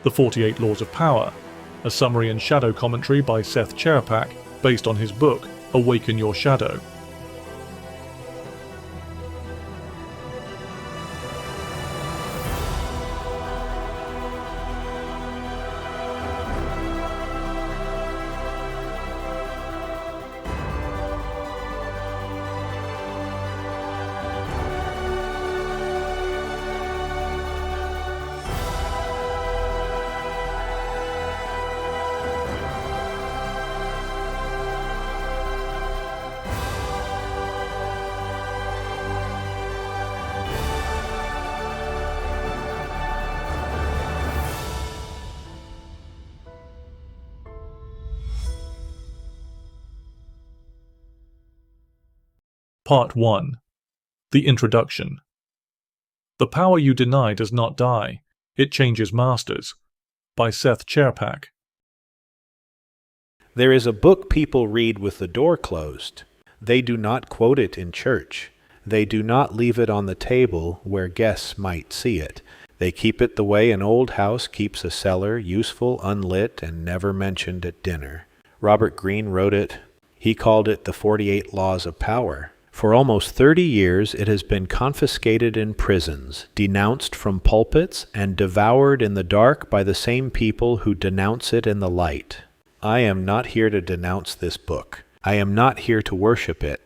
The 48 Laws of Power, a summary and shadow commentary by Seth Czerepak based on his book, Awaken Your Shadow. Part 1. The Introduction. The Power You Deny Does Not Die. It Changes Masters, by Seth Czerepak. There is a book people read with the door closed. They do not quote it in church. They do not leave it on the table where guests might see it. They keep it the way an old house keeps a cellar, useful, unlit, and never mentioned at dinner. Robert Greene wrote it. He called it the 48 Laws of Power. For almost 30 years it has been confiscated in prisons, denounced from pulpits, and devoured in the dark by the same people who denounce it in the light. I am not here to denounce this book. I am not here to worship it.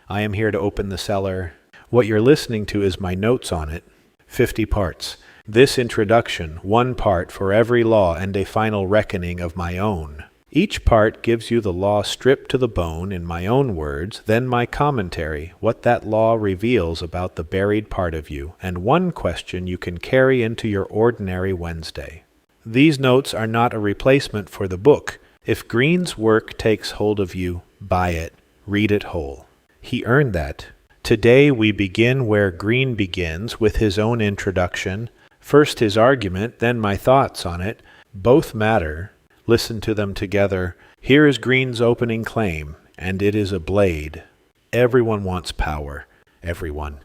I am here to open the cellar. What you're listening to is my notes on it. 50 parts. This introduction, one part for every law and a final reckoning of my own. Each part gives you the law stripped to the bone in my own words, then my commentary, what that law reveals about the buried part of you, and one question you can carry into your ordinary Wednesday. These notes are not a replacement for the book. If Greene's work takes hold of you, buy it, read it whole. He earned that. Today we begin where Greene begins, with his own introduction. First his argument, then my thoughts on it. Both matter. Listen to them together. Here is Greene's opening claim, and it is a blade. Everyone wants power. Everyone.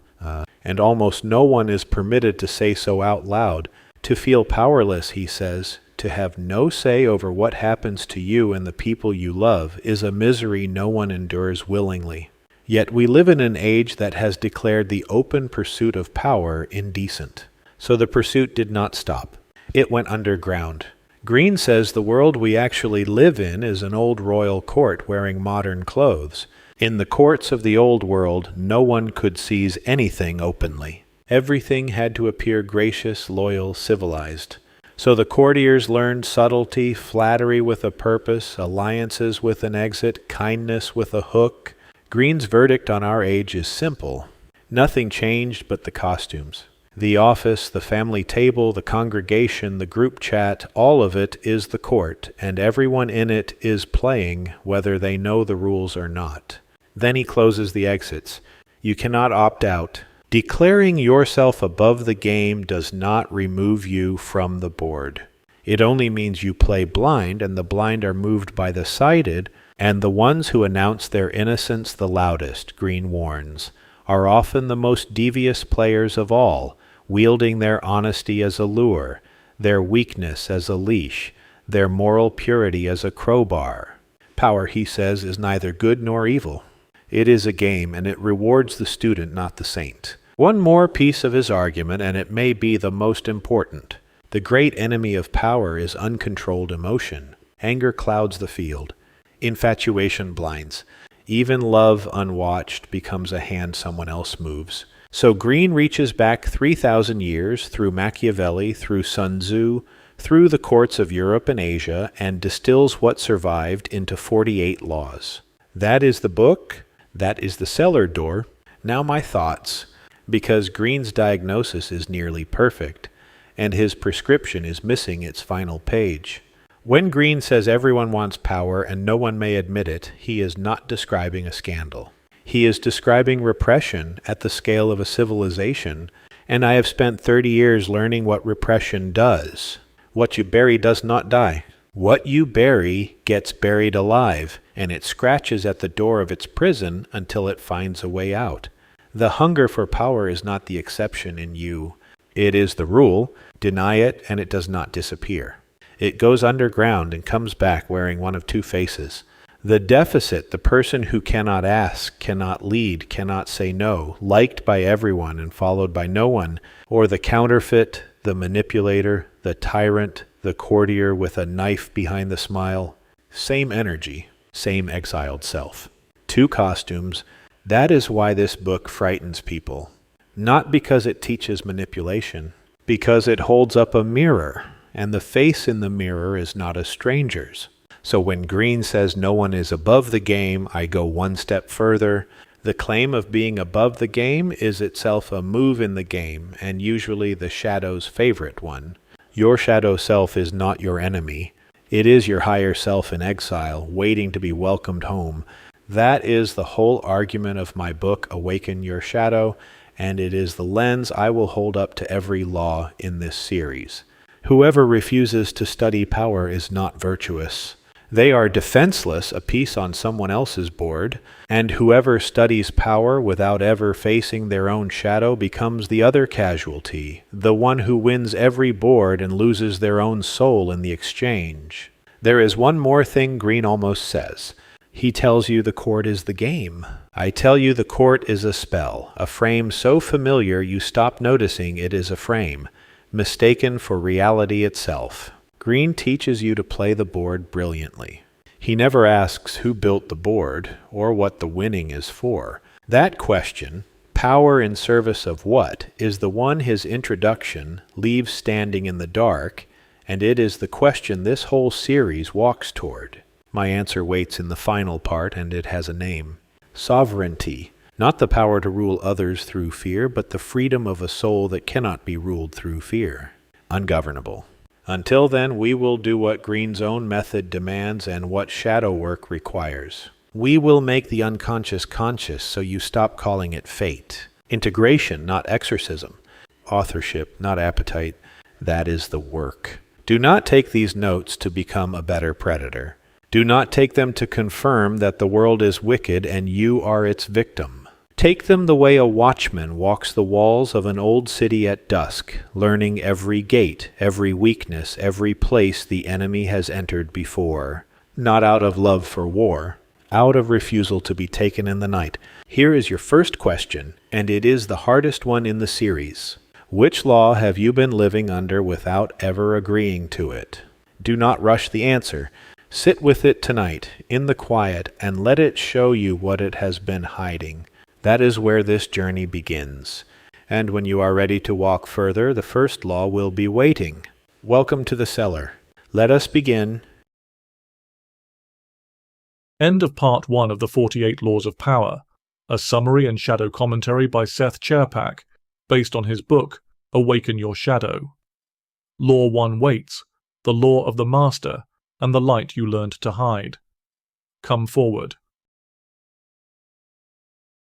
And almost no one is permitted to say so out loud. To feel powerless, he says, to have no say over what happens to you and the people you love, is a misery no one endures willingly. Yet we live in an age that has declared the open pursuit of power indecent. So the pursuit did not stop. It went underground. Greene says the world we actually live in is an old royal court wearing modern clothes. In the courts of the old world, no one could seize anything openly. Everything had to appear gracious, loyal, civilized. So the courtiers learned subtlety, flattery with a purpose, alliances with an exit, kindness with a hook. Greene's verdict on our age is simple. Nothing changed but the costumes. The office, the family table, the congregation, the group chat, all of it is the court, and everyone in it is playing, whether they know the rules or not. Then he closes the exits. You cannot opt out. Declaring yourself above the game does not remove you from the board. It only means you play blind, and the blind are moved by the sighted, and the ones who announce their innocence the loudest, Greene warns, are often the most devious players of all, wielding their honesty as a lure, their weakness as a leash, their moral purity as a crowbar. Power, he says, is neither good nor evil. It is a game, and it rewards the student, not the saint. One more piece of his argument, and it may be the most important. The great enemy of power is uncontrolled emotion. Anger clouds the field. Infatuation blinds. Even love unwatched becomes a hand someone else moves. So Greene reaches back 3,000 years through Machiavelli, through Sun Tzu, through the courts of Europe and Asia, and distills what survived into 48 laws. That is the book. That is the cellar door. Now my thoughts, because Greene's diagnosis is nearly perfect, and his prescription is missing its final page. When Greene says everyone wants power and no one may admit it, he is not describing a scandal. He is describing repression at the scale of a civilization, and I have spent 30 years learning what repression does. What you bury does not die. What you bury gets buried alive, and it scratches at the door of its prison until it finds a way out. The hunger for power is not the exception in you. It is the rule. Deny it, and it does not disappear. It goes underground and comes back wearing one of two faces. The deficit, the person who cannot ask, cannot lead, cannot say no, liked by everyone and followed by no one, or the counterfeit, the manipulator, the tyrant, the courtier with a knife behind the smile. Same energy, same exiled self. Two costumes. That is why this book frightens people. Not because it teaches manipulation, because it holds up a mirror, and the face in the mirror is not a stranger's. So when Greene says no one is above the game, I go one step further. The claim of being above the game is itself a move in the game, and usually the shadow's favorite one. Your shadow self is not your enemy. It is your higher self in exile, waiting to be welcomed home. That is the whole argument of my book, Awaken Your Shadow, and it is the lens I will hold up to every law in this series. Whoever refuses to study power is not virtuous. They are defenseless, a piece on someone else's board, and whoever studies power without ever facing their own shadow becomes the other casualty, the one who wins every board and loses their own soul in the exchange. There is one more thing Greene almost says. He tells you the court is the game. I tell you the court is a spell, a frame so familiar you stop noticing it is a frame, mistaken for reality itself. Greene teaches you to play the board brilliantly. He never asks who built the board or what the winning is for. That question, power in service of what, is the one his introduction leaves standing in the dark, and it is the question this whole series walks toward. My answer waits in the final part, and it has a name. Sovereignty. Not the power to rule others through fear, but the freedom of a soul that cannot be ruled through fear. Ungovernable. Until then, we will do what Greene's own method demands and what shadow work requires. We will make the unconscious conscious, so you stop calling it fate. Integration, not exorcism. Authorship, not appetite. That is the work. Do not take these notes to become a better predator. Do not take them to confirm that the world is wicked and you are its victim. Take them the way a watchman walks the walls of an old city at dusk, learning every gate, every weakness, every place the enemy has entered before. Not out of love for war, out of refusal to be taken in the night. Here is your first question, and it is the hardest one in the series. Which law have you been living under without ever agreeing to it? Do not rush the answer. Sit with it tonight, in the quiet, and let it show you what it has been hiding. That is where this journey begins. And when you are ready to walk further, the first law will be waiting. Welcome to the cellar. Let us begin. End of Part 1 of the 48 Laws of Power, a summary and shadow commentary by Seth Czerepak, based on his book, Awaken Your Shadow. Law 1 waits, the law of the master, and the light you learned to hide. Come forward.